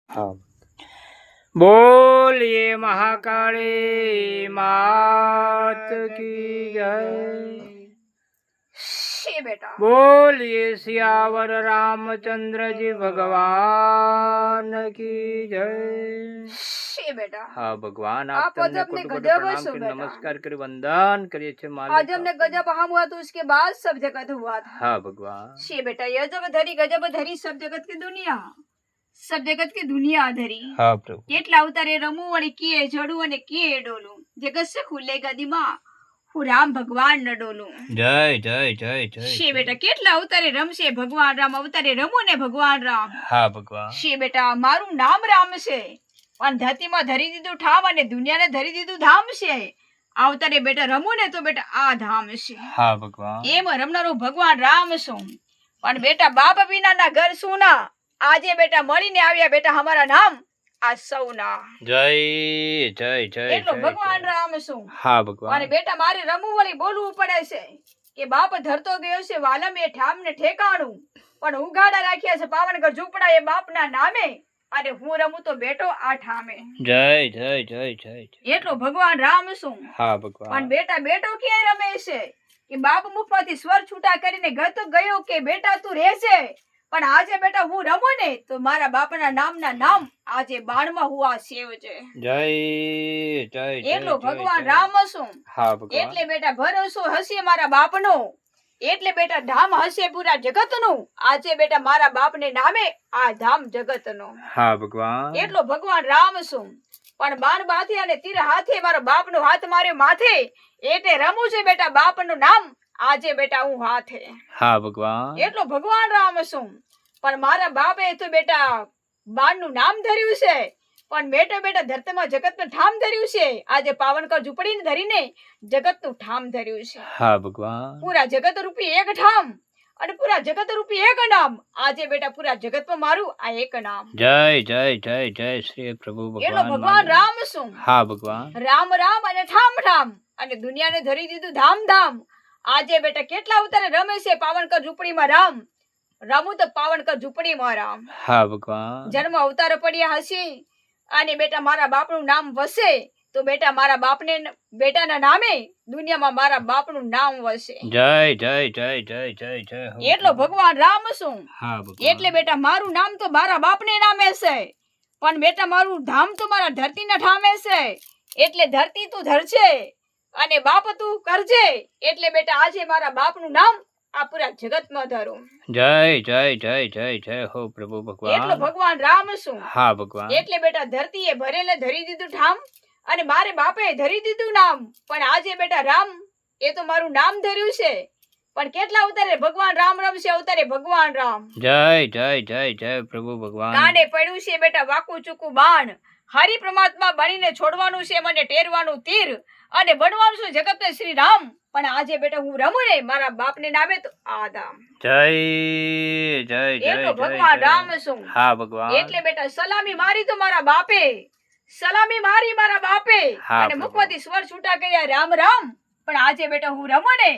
हाँ। बोलिए महाकाली मात की जय। शे बेटा बोलिए सियावर रामचंद्र जी भगवान की जय। शे बेटा हाँ भगवान आप आप तमने अजब ने कोटि कोटि गजब प्रणाम सो के बेटा। नमस्कार करे वंदन करिए छे मालिक आज हमने गजब हम हुआ तो उसके बाद सब जगत हुआ था। हाँ भगवान शे बेटा ये गजब धरी सब जगत की दुनिया धरी। हाँ प्रभु કેટલા અવતારે રમું અને કીએ જડું અને કીએ ડોલું જગત से खुले ગદીમાં હું રામ ભગવાન ન ડોલું। जय जय जय जय શे બેટા કેટલા અવતારે રમશે ભગવાન રામ અવતારે રમું ને ભગવાન રામ। हाँ भगवान શे બેટા મારું નામ રામ છે પણ ધરતીમાં ધરી દીધું ઠામ અને દુનિયાને ધરી દીધું ધામ છે। અવતારે બેટા રમું ને તો બેટા આ ધામ છે। हाँ भगवान એમ રમનારો ભગવાન રામ છું પણ બેટા બાપ વિનાના ઘર સુના આજે બેટા મળીને આવ્યા બેટા અમારા નામ આ સૌના। जय जय जय એટલો जय ભગવાન जय। રામ છું हाँ અને भगवान બેટા મારે રમવું વળી બોલવું પડે છે કે બાપ ધરતો ગયો છે વાલમ એ ઠામ ને ઠેકાણું પણ ઉગાડા રાખ્યા છે પાવનગર ઝૂંપડા એ બાપના નામે અને હું રમું તો બેટો આ ઠામે। जय जय जय जय जय। એટલો ભગવાન રામ છું हाँ પણ भगवान બેટા બેટો ક્યાં રમે છે કે બાપ મુખમાંથી સ્વર છૂટા કરીને ગતો ગયો કે બેટા તું રહેશે પણ આજે બેટા હું રમું ને તો મારા બાપના નામના નામ આજે બાણમાં હું આ સેવ છે। जय जय जय એટલો जय ભગવાન जय। રામ છું हाँ भगवान એટલે બેટા ભરોસો હશે મારા બાપનો એટલે બેટા ધામ હશે પૂરા જગતનું આજે બેટા મારા બાપને નામે આ ધામ જગતનો। हाँ भगवान એટલો ભગવાન રામ છું પણ બાણ બાથે અને તીર હાથે મારો બાપનો હાથ માર્યો માથે એટલે રમું છે બેટા બાપનું નામ આજે બેટા હું હાથે। हाँ भगवान એટલો ભગવાન રામ છું પણ મારા બાપે તો બેટા બાણનું નામ ધર્યું છે પણ બેટા બેટા ધરતીમાં જગતનું ઠામ ધર્યું છે આજે પાવનકર ઝૂંપડીને ધરીને જગતનું ઠામ ધર્યું છે। हाँ भगवान પૂરા જગત રૂપી એક ઠામ અને પૂરા જગત રૂપી એક નામ આજે બેટા પૂરા જગતમાં મારું આ એક નામ। जय जय जय जय श्री प्रभु એટલો भगवान ભગવાન मालिक। રામ છું हाँ भगवान રામ રામ અને ઠામ ઠામ અને દુનિયાને ધરી દીધું ધામ ધામ આજે બેટા કેટલા અવતારે રમે છે પાવનકર ઝૂંપડીમાં રામ રમું તો પાવનકર ઝૂંપડીમાં રામ। हाँ भगवान જન્મ અવતાર પડ્યા હશે અને બેટા મારા બાપનું નામ વસે તો બેટા મારા બાપને બેટાના નામે દુનિયામાં મારા બાપનું નામ વસે। जय जय जय जय जय जय हो એટલો प्रभु। ભગવાન રામ છું हाँ भगवान એટલે બેટા મારું નામ તો મારા બાપને નામે છે પણ બેટા મારું ધામ તો મારા ધરતીના ઠામે છે એટલે ધરતી તું ધરશે અને બાપ તું કરજે એટલે બેટા આજે મારા બાપનું નામ આ પૂરા જગતમાં ધરું। जय जय जय जय जय हो प्रभु એટલો भगवान। ભગવાન રામ છું हाँ भगवान એટલે બેટા ધરતીએ ભરેલે ધરી દીધું ઠામ અને મારે બાપે ધરી દીધું નામ પણ આજે બેટા રામ એ તો મારું નામ ધર્યું છે પણ કેટલા અવતારે ભગવાન રામ રમશે અવતારે ભગવાન રામ। जय जय जय जय प्रभु भगवान। કાને પડ્યું છે બેટા વાકું ચૂકું બાણ હરિ પરમાત્મા બનીને છોડવાનું છે મને ટેરવાનું તીર અને બનવાનું છે જગત શ્રી રામ પણ આજે બેટા હું રમું ને મારા બાપને નામે તો આ ધામ। जय जय जय એટલો जय ભગવાન રામ जय। છું हाँ भगवान એટલે બેટા સલામી મારી તો મારા બાપે સલામી મારી મારા બાપે હા, અને પ્રભુ. મુખમાંથી સ્વર છૂટા કર્યા રામ રામ પણ આજે બેટા હું રમું ને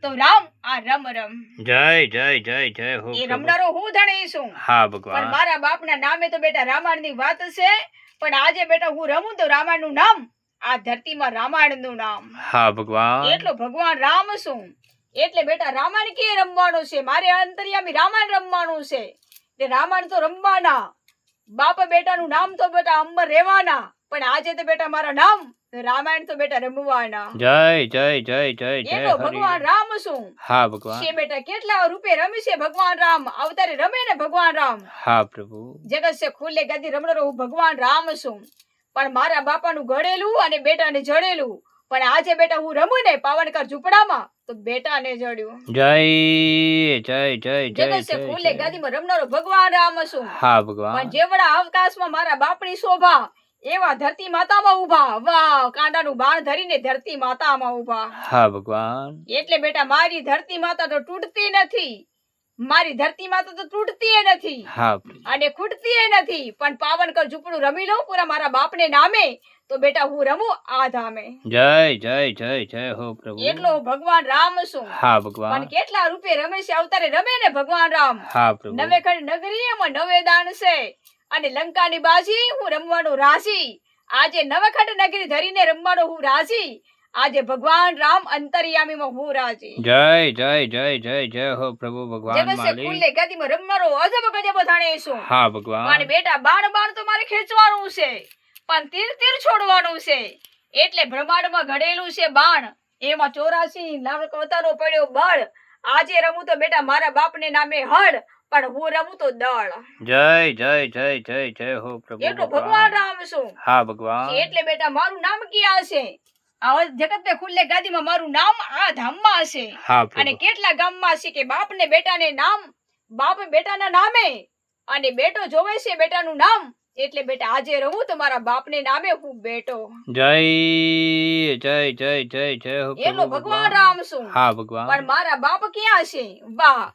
તો રામ આ રમ રમ जय जय जय जय हो એ प्रभु। રમનારો હું ધણી છું हाँ પણ भगवान મારા બાપના નામે તો બેટા રામાયણની વાત છે પણ આજે બેટા હું રમું તો રામાયણનું નામ આ ધરતીમાં રામાયણનું નામ। हाँ भगवान એટલો ભગવાન રામ છું એટલે બેટા રામાયણ કે રમવાનું છે મારે અંતર્યામી રામાયણ રમવાનું છે તે રામાયણ તો રમવાના બાપ બેટાનું નામ તો બેટા અંબર રહેવાના પણ આજે તો બેટા મારા નામ રામાયણ તો બેટા રમવાના। जय जय जय जय जय એટલો हरि। ભગવાન રામ છું हाँ भगवान છે બેટા કેટલા રૂપે રમી છે ભગવાન રામ અવતારે રમે ને ભગવાન રામ हाँ प्रभु જગત છે ખુલ્લે ગદી રમણો હું ભગવાન રામ છું પણ મારા બાપાનું ગળેલું અને બેટાને જડેલું પણ આજે બેટા હું રમું ને પાવનકર ઝૂંપડામાં તો બેટાને જડ્યું। जय जय जय जय જગત છે जय ખુલ્લે जय। ગદીમાં રમનારો ભગવાન રામ છું हाँ પણ भगवान જેવડા અવકાશમાં મારા બાપની શોભા એવા ધરતી માતામાં ઊભા વાહ કાંડાનું બાણ ધરીને ધરતી માતામાં ઊભા। हाँ भगवान એટલે બેટા મારી ધરતી માતા તો તૂટતી નથી મારી ધરતી માતા તો તૂટતી નથી हाँ प्रभु। અને ખૂટતી નથી પણ પાવનકર ઝૂંપડું રમી લઉં પૂરા મારા બાપને નામે તો બેટા હું રમું આ ધામે। जय जय जय जय हो प्रभु। એટલો ભગવાન રામ છું हाँ પણ भगवान કેટલા રૂપે રમે છે અવતારે રમે ને ભગવાન રામ। हाँ प्रभु। નવે ખંડ નગરીમાં નવે દાન છે અને લંકાની બાજી હું રમવાનો રાશી, આજે નવખંડ નગરી ધરીને રમવાનો હું રાશી, આજે ભગવાન રામ અંતર્યામીમાં હું રાજી. જય જય જય જય જય હો પ્રભુ ભગવાન જગત સે માલિક. ખુલ્લે ગાદીમાં રમવાનો અજબ ગજબ જાણીશું. હા ભગવાન. પણ બેટા બાણ બાણ તો મારે ખેંચવાનું છે, પણ તીર તીર છોડવાનું છે. એટલે બ્રહ્માંડમાં ઘડેલું છે બાણ, એમાં 84 લાખ અવતારો પડ્યો બળ. આજે રમું તો બેટા મારા બાપને નામે હળ, પણ હું રમું તો દળ. જય જય જય જય જય હો પ્રભુ એટલો ભગવાન રામ છું. હા ભગવાન. એટલે બેટા મારું નામ ક્યાં છે? આ જગત ને ખુલ્લે ગાદીમાં મારું નામ આ ધામમાં છે. હા અને પ્રભુ. કેટલા ગામમાં છે કે બાપ ને બેટાને નામ, બાપ બેટાના નામે, અને બેટો જોવે છે બેટાનું નામ. એટલે બેટા આજે રહું તો મારા બાપને નામે હું બેટો. જય જય જય જય જય હો એટલો પ્રભુ ભગવાન રામ છું. હા ભગવાન. પણ મારા બાપ ક્યાં છે? વાહ,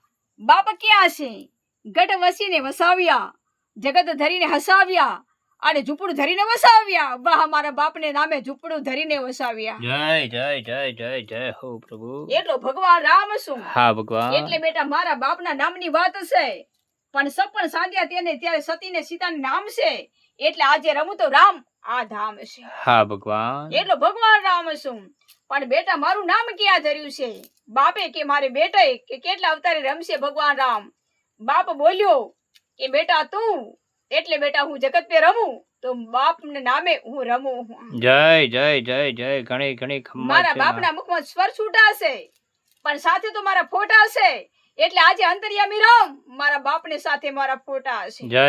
બાપ ક્યાં છે? ગઢ વસીને વસાવ્યા, જગત ધરીને હસાવ્યા, અને ઝૂંપડું ધરીને વસાવ્યા. વાહ, મારા બાપને નામે ઝૂંપડું ધરીને વસાવ્યા. જય જય જય જય જય હો પ્રભુ. એટલો ભગવાન રામ છું. હા ભગવાન. એટલે બેટા મારા બાપના નામની વાત છે, પણ સપન સાંધ્યા તેને ત્યારે સતીને સીતાનું નામ છે. એટલે આજે રમું તો રામ આ ધામ છે. હા ભગવાન. એટલો ભગવાન રામ છું. પણ બેટા મારું નામ ક્યાં ધર્યું છે? બાપે કે મારે બેટે કે કેટલા અવતારે રમશે ભગવાન રામ. બાપ બોલ્યો કે બેટા તું, એટલે બેટા હું જગત પે રમું તો બાપને નામે હું રમું. જય જય જય જય. ઘણી ઘણી ખમ્મત મારા છે. બાપના મુખમાં સ્વર છૂટા છે, પણ સાથે તો મારા ફોટા છે. એટલે આજે અંતર્યામી રામ, મારા બાપને સાથે મારા ફોટા છે. જય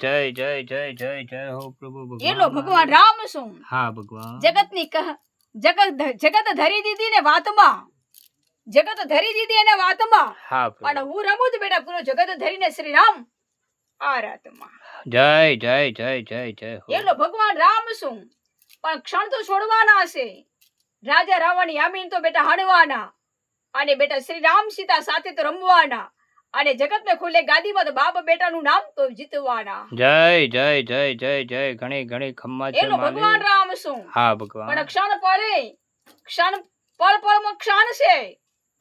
જય જય જય જય જય હો પ્રભુ ભગવાન. એટલો ભગવાન રામ છું. હા ભગવાન. જગતની જગત ધરી દીધી ને વાતમાં, જગત ધરી દીધી એને વાતમાં, હા પ્રભુ. પણ હું રમું જ બેટા પૂરો જગત ધરીને શ્રી રામ આ રાતમાં. જય જય જય જય જય હો. એટલો ભગવાન રામ છું. પણ ક્ષણ તો છોડવાના છે, રાજા રાવણ યામીન તો બેટા હણવાના, અને બેટા શ્રી રામ સીતા સાથે તો રમવાના, અને જગત ને ખુલ્લે ગાદીમાં તો બાપ બેટાનું નામ તો જીતવાના. જય જય જય જય જય. ઘણી ઘણી ખમ્મત છે એટલો ભગવાન માલિક. રામ છું. હા પણ ભગવાન. ક્ષણ પળમાં ક્ષણ છે.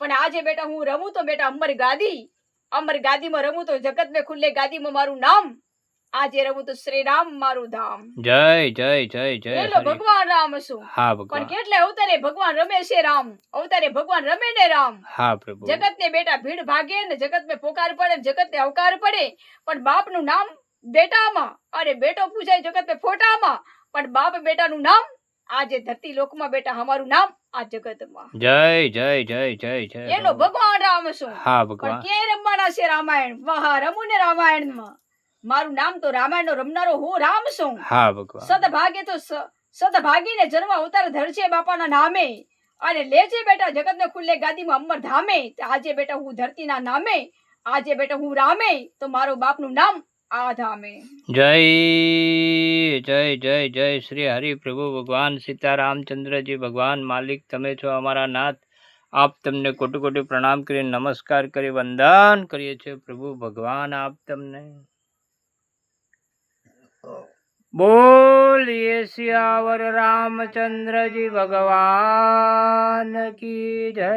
પણ આજે બેટા હું રમું તો બેટા અમર ગાદીમાં રમું તો જગત ને ખુલ્લે ગાદીમાં મારું નામ, આજે રમું તો શ્રી રામ મારું ધામ. જય જય જય જય એટલો હરિ. ભગવાન રામ છું. હા પણ ભગવાન. કેટલે અવતારે ભગવાન રમે છે રામ, અવતારે ભગવાન રમે ને રામ. હા પ્રભુ. જગત ને બેટા ભીડ ભાગે ને જગત ને પોકાર પડે, જગત ને અવકાર પડે, પણ બાપ નું નામ બેટામાં, અને બેટો પૂજાય જગત ને ફોટામાં, પણ બાપ બેટાનું નામ આજે ધરતી લોકમાં બેટા અમારું નામ આ જગતમાં. જય જય જય જય જય એનો હો. ભગવાન રામ છું. હા પણ ભગવાન. ક્યાંય રમવાના છે રામાયણ? વાહ, રમું ને રામાયણમાં. મારું નામ તો રામાયણ નો રમનારો હું રામ છું. હા ભગવાન. સદભાગે તો સદભાગીને જન્મ અવતાર ધરશે બાપાના નામે, અને લેજે બેટા જગત ને ખુલ્લે ગાદીમાં અમર ધામે. આજે બેટા હું ધરતીના નામે, આજે બેટા હું રામે તો મારો બાપનું નામ આ ધામે. જય જય જય જય શ્રી હરિ પ્રભુ ભગવાન સીતારામચંદ્રજી ભગવાન માલિક તમે છો અમારા નાથ. આપ તમને કોટી કોટી પ્રણામ કરી નમસ્કાર કરી વંદન કરીએ છીએ પ્રભુ ભગવાન. આપ તમને બોલીએ સિયાવર રામચંદ્રજી ભગવાન કી જય.